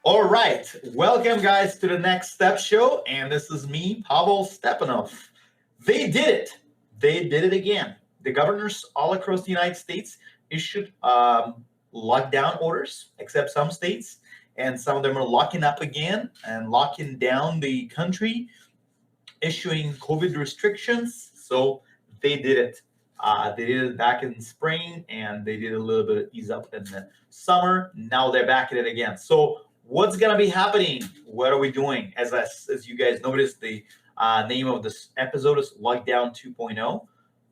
All right, welcome guys to the Next Step Show, and this is me, Pavel Stepanov. They did it. They did it again. The governors all across the United States issued lockdown orders, except some states, and some of them are locking up again and locking down the country, issuing COVID restrictions. So they did it. They did it back in spring, and they did a little bit of ease up in the summer. Now they're back at it again. So what's gonna be happening? What are we doing? As you guys noticed, the name of this episode is Lockdown 2.0.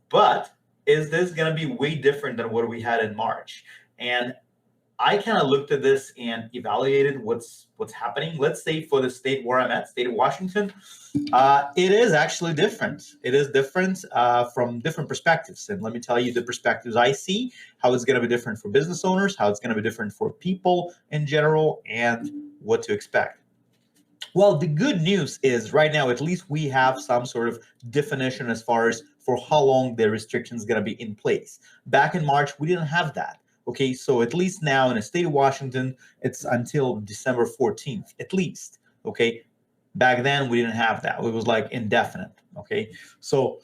But is this gonna be way different than what we had in March? And I kind of looked at this and evaluated what's happening. Let's say for the state where I'm at, state of Washington, it is actually different. It is different from different perspectives. And let me tell you the perspectives I see, how it's going to be different for business owners, how it's going to be different for people in general, and what to expect. Well, the good news is right now, at least we have some sort of definition as far as for how long the restriction is going to be in place. Back in March, we didn't have that. Okay, so at least now in the state of Washington, it's until December 14th, at least. Okay, back then we didn't have that. It was like indefinite. Okay, so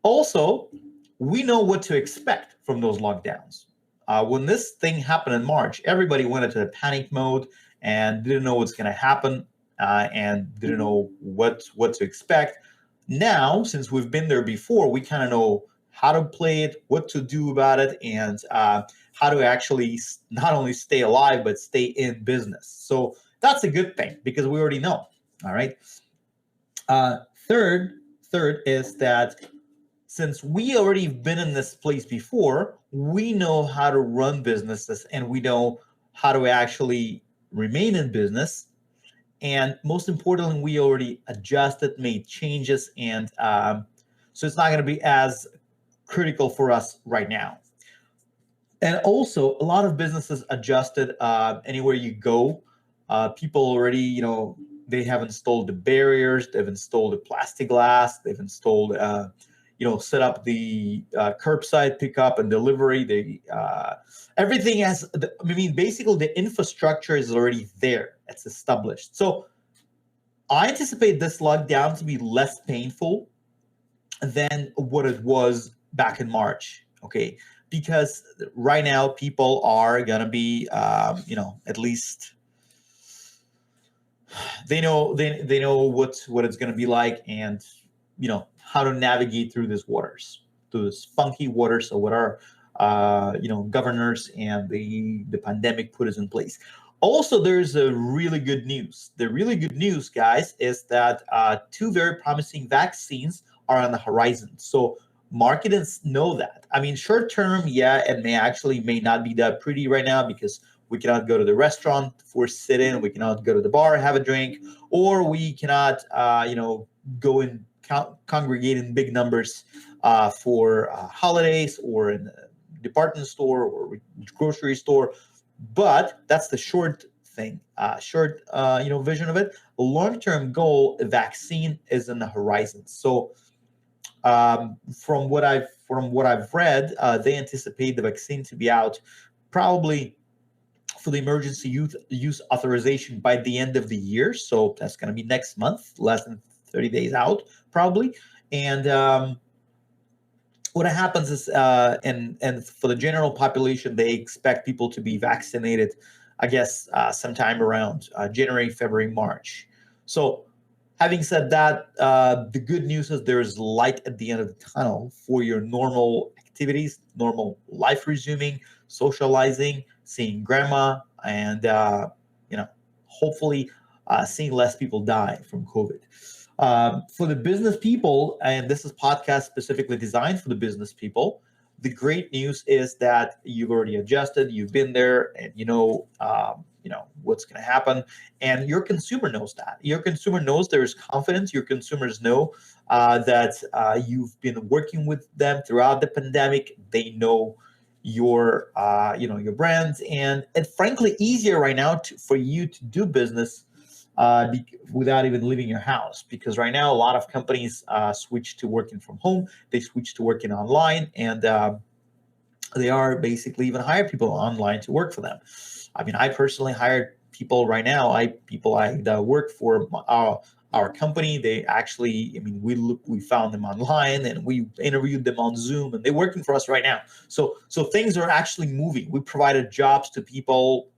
also we know what to expect from those lockdowns. When this thing happened in March, everybody went into the panic mode and didn't know what's going to happen and didn't know what to expect. Now, since we've been there before, we kind of know how to play it, what to do about it, and how to actually not only stay alive but stay in business. So that's a good thing because we already know. All right. Third is that since we already been in this place before, we know how to run businesses and we know how to actually remain in business. And most importantly, we already adjusted, made changes, and so it's not going to be as critical for us right now. And also, a lot of businesses adjusted anywhere you go. People already, they have installed the barriers, they've installed the plexiglass, they've installed, set up the curbside pickup and delivery. Everything has, basically the infrastructure is already there. It's established. So I anticipate this lockdown to be less painful than what it was back in March. Okay, because right now people are gonna be, at least they know what it's gonna be like, and how to navigate through these waters, through this funky waters. So what our governors and the pandemic put us in place. Also, there's a really good news. The really good news, guys, is that two very promising vaccines are on the horizon. So marketers know that. Short term, yeah, it may not be that pretty right now because we cannot go to the restaurant for sit in, we cannot go to the bar, have a drink, or we cannot, go and congregate in big numbers for holidays or in a department store or grocery store. But that's the short thing, vision of it. A long-term goal, a vaccine is in the horizon. So from what I've read, they anticipate the vaccine to be out probably for the emergency use authorization by the end of the year. So that's going to be next month, less than 30 days out, probably. And what happens is, and for the general population, they expect people to be vaccinated, I guess, sometime around January, February, March. So having said that, the good news is there's light at the end of the tunnel for your normal activities, normal life resuming, socializing, seeing grandma, and hopefully seeing less people die from COVID. For the business people, and this is podcast specifically designed for the business people, the great news is that you've already adjusted, you've been there, and what's going to happen, and your consumer knows that. Your consumer knows there's confidence. Your consumers know that you've been working with them throughout the pandemic. They know your your brands, and it's frankly easier right now for you to do business without even leaving your house, because right now a lot of companies switch to working from home, they switch to working online, and they are basically even hire people online to work for them. I personally hired people right now, people that work for our company, they actually, I mean, we found them online and we interviewed them on Zoom, and they're working for us right now. So things are actually moving. We provided jobs to people,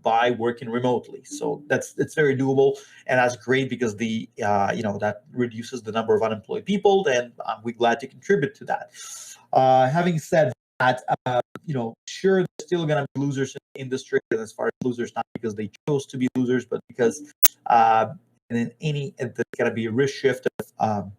by working remotely. So it's very doable, and that's great because that reduces the number of unemployed people. And we're glad to contribute to that. Having said that, sure, there's still going to be losers in the industry. And as far as losers, not because they chose to be losers, but because there's going to be a risk shift of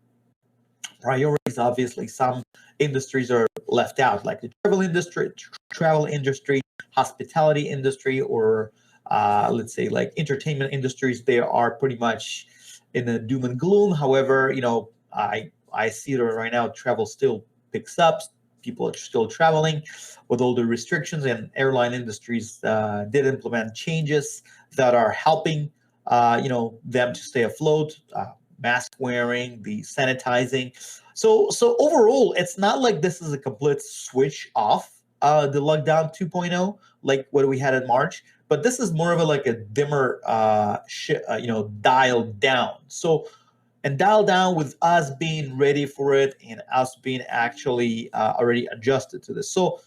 priorities. Obviously, some industries are left out, like the travel industry, hospitality industry, or let's say like entertainment industries. They are pretty much in the doom and gloom. However, I see that right now travel still picks up. People are still traveling with all the restrictions, and airline industries did implement changes that are helping them to stay afloat. Mask wearing, the sanitizing. So overall, it's not like this is a complete switch off the lockdown 2.0 like what we had in March, but this is more of a dimmer dial down. And dial down with us being ready for it and us being actually already adjusted to this. So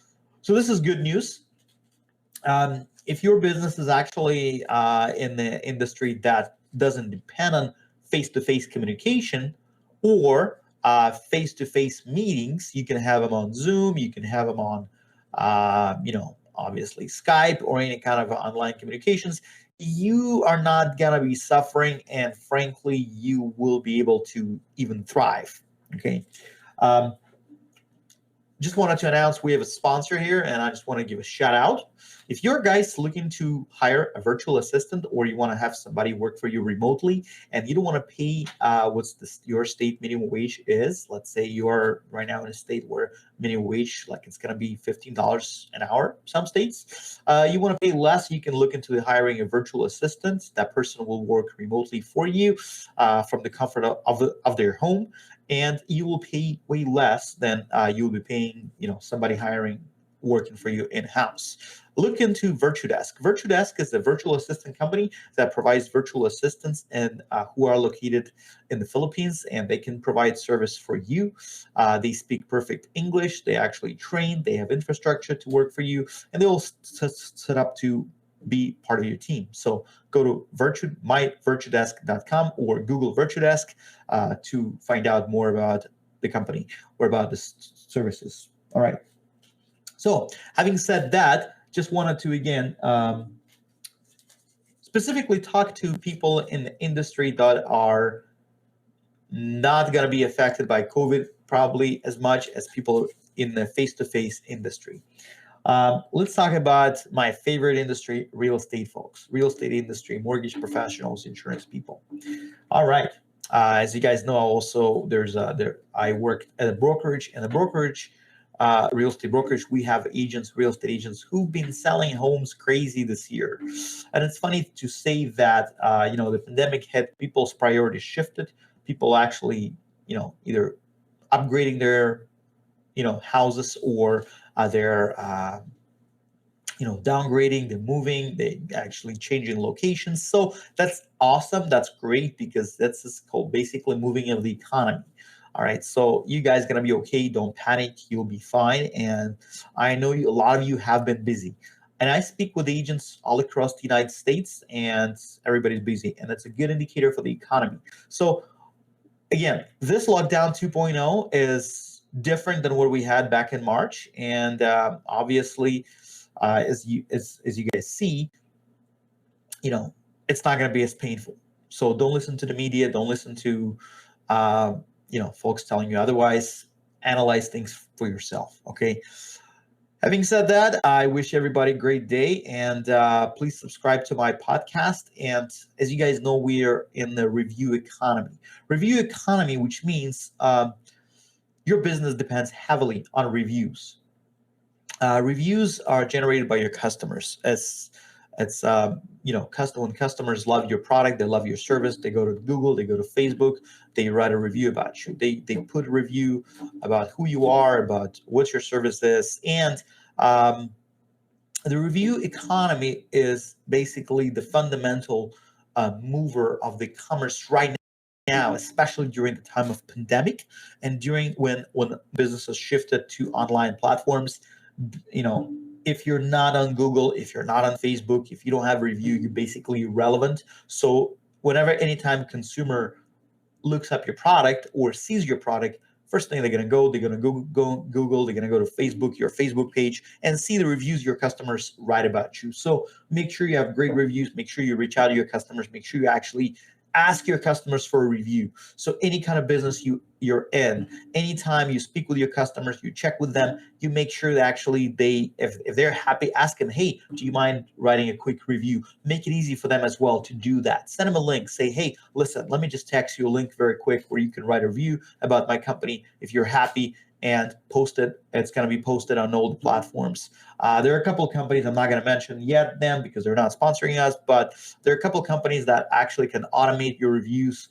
this is good news. If your business is actually in the industry that doesn't depend on face-to-face communication or face-to-face meetings, you can have them on Zoom, you can have them on, obviously Skype or any kind of online communications. You are not going to be suffering, and frankly, you will be able to even thrive. Okay. Just wanted to announce we have a sponsor here, and I just want to give a shout out. If you're guys looking to hire a virtual assistant, or you want to have somebody work for you remotely, and you don't want to pay your state minimum wage is, let's say you are right now in a state where minimum wage, like it's going to be $15 an hour, some states, you want to pay less, you can look into hiring a virtual assistant. That person will work remotely for you from the comfort of their home, and you will pay way less than you will be paying, somebody working for you in-house. Look into VirtuDesk. VirtuDesk is a virtual assistant company that provides virtual assistants and who are located in the Philippines, and they can provide service for you. They speak perfect English. They actually train. They have infrastructure to work for you, and they will set up to be part of your team. So go to myvirtudesk.com or Google VirtuDesk to find out more about the company or about the services. All right. So having said that, just wanted to, again, specifically talk to people in the industry that are not going to be affected by COVID probably as much as people in the face-to-face industry. Let's talk about my favorite industry, real estate folks, real estate industry, mortgage professionals, insurance people. All right. As you guys know, also I work at a brokerage, and the brokerage, real estate brokerage, we have real estate agents who've been selling homes crazy this year. And it's funny to say that, the pandemic hit, people's priorities shifted. People actually, either upgrading their, houses, or they're, downgrading, they're moving, they actually changing locations. So that's awesome. That's great, because that's just called basically moving of the economy. All right. So you guys gonna be okay. Don't panic. You'll be fine. And I know a lot of you have been busy. And I speak with agents all across the United States, and everybody's busy. And that's a good indicator for the economy. So again, this lockdown 2.0 is different than what we had back in March. And obviously, as you guys see, it's not going to be as painful. So don't listen to the media. Don't listen to folks telling you otherwise. Analyze things for yourself. Okay. Having said that, I wish everybody a great day, and please subscribe to my podcast. And as you guys know, we are in the review economy. Review economy, which means your business depends heavily on reviews. Reviews are generated by your customers. When customers love your product, they love your service, they go to Google, they go to Facebook, they write a review about you. They put a review about who you are, about what your service is, and The review economy is basically the fundamental mover of the commerce right now, especially during the time of pandemic and during when businesses shifted to online platforms. You know, if you're not on Google, if you're not on Facebook, if you don't have a review, you're basically irrelevant. So whenever anytime consumer looks up your product or sees your product, first thing they're going to go Google, they're going to go to Facebook, your Facebook page, and see the reviews your customers write about you. So make sure you have great reviews. Make sure you reach out to your customers. Make sure you actually ask your customers for a review. So any kind of business you're in, anytime you speak with your customers, you check with them, you make sure that actually if they're happy, ask them, hey, do you mind writing a quick review? Make it easy for them as well to do that. Send them a link. Say, hey, listen, let me just text you a link very quick where you can write a review about my company if you're happy, and post it. It's going to be posted on all the platforms. There are a couple of companies I'm not going to mention yet them because they're not sponsoring us, but there are a couple of companies that actually can automate your reviews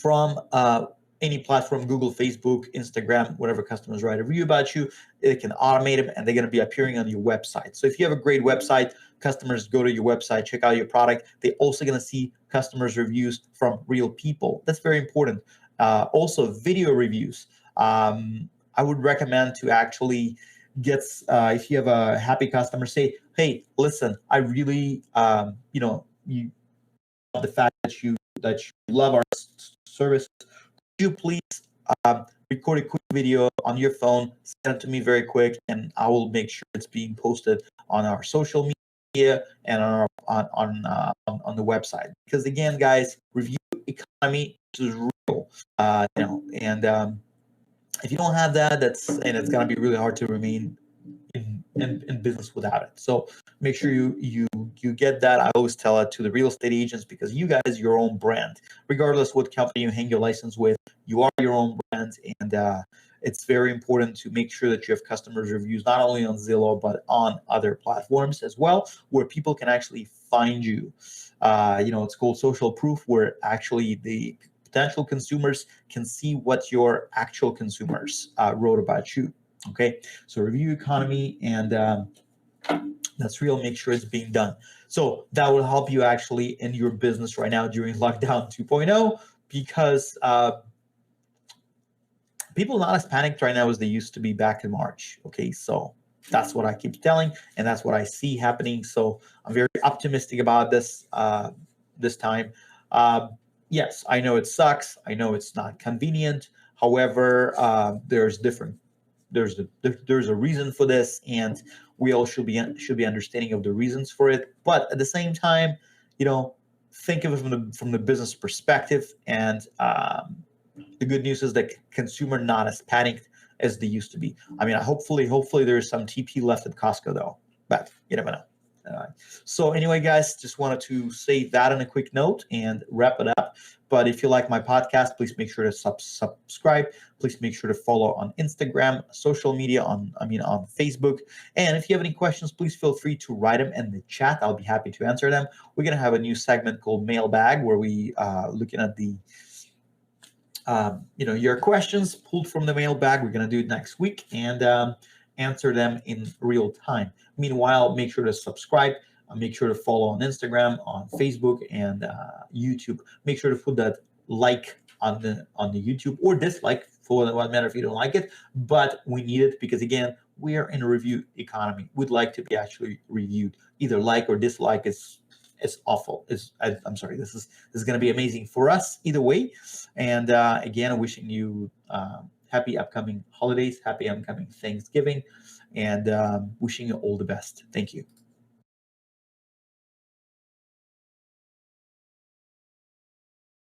from any platform, Google, Facebook, Instagram, whatever customers write a review about you, it can automate them and they're going to be appearing on your website. So if you have a great website, customers go to your website, check out your product. They're also going to see customers' reviews from real people. That's very important. Also, video reviews. I would recommend to actually get, if you have a happy customer, say, hey, listen, I really, you the fact that you love our service. Could you please record a quick video on your phone, send it to me very quick, and I will make sure it's being posted on our social media and on the website. Because again, guys, review economy is real. And if you don't have that, it's gonna be really hard to remain in business without it. So make sure you get that. I always tell it to the real estate agents because you guys your own brand, regardless what company you hang your license with. You are your own brand, and it's very important to make sure that you have customers reviews not only on Zillow but on other platforms as well, where people can actually find you. It's called social proof, where actually the potential consumers can see what your actual consumers wrote about you. Okay, so review economy, and that's real. Make sure it's being done. So that will help you actually in your business right now during lockdown 2.0, because people are not as panicked right now as they used to be back in March. Okay, so that's what I keep telling, and that's what I see happening. So I'm very optimistic about this time. Yes, I know it sucks. I know it's not convenient. However, there's a reason for this, and we all should be understanding of the reasons for it. But at the same time, you know, think of it from the business perspective. And the good news is that consumer not as panicked as they used to be. I mean, hopefully there's some TP left at Costco though, but you never know. So anyway, guys, just wanted to say that on a quick note and wrap it up. But if you like my podcast, please make sure to subscribe. Please make sure to follow on Instagram, social media, on Facebook. And if you have any questions, please feel free to write them in the chat. I'll be happy to answer them. We're gonna have a new segment called Mailbag, where we looking at the your questions pulled from the mailbag. We're gonna do it next week and answer them in real time. Meanwhile, make sure to subscribe. Make sure to follow on Instagram, on Facebook, and YouTube. Make sure to put that like on the YouTube, or dislike for what matter if you don't like it. But we need it because again, we are in a review economy. We'd like to be actually reviewed. Either like or dislike is awful. I'm sorry. This is going to be amazing for us either way. And again, wishing you happy upcoming holidays, happy upcoming Thanksgiving, and wishing you all the best. Thank you.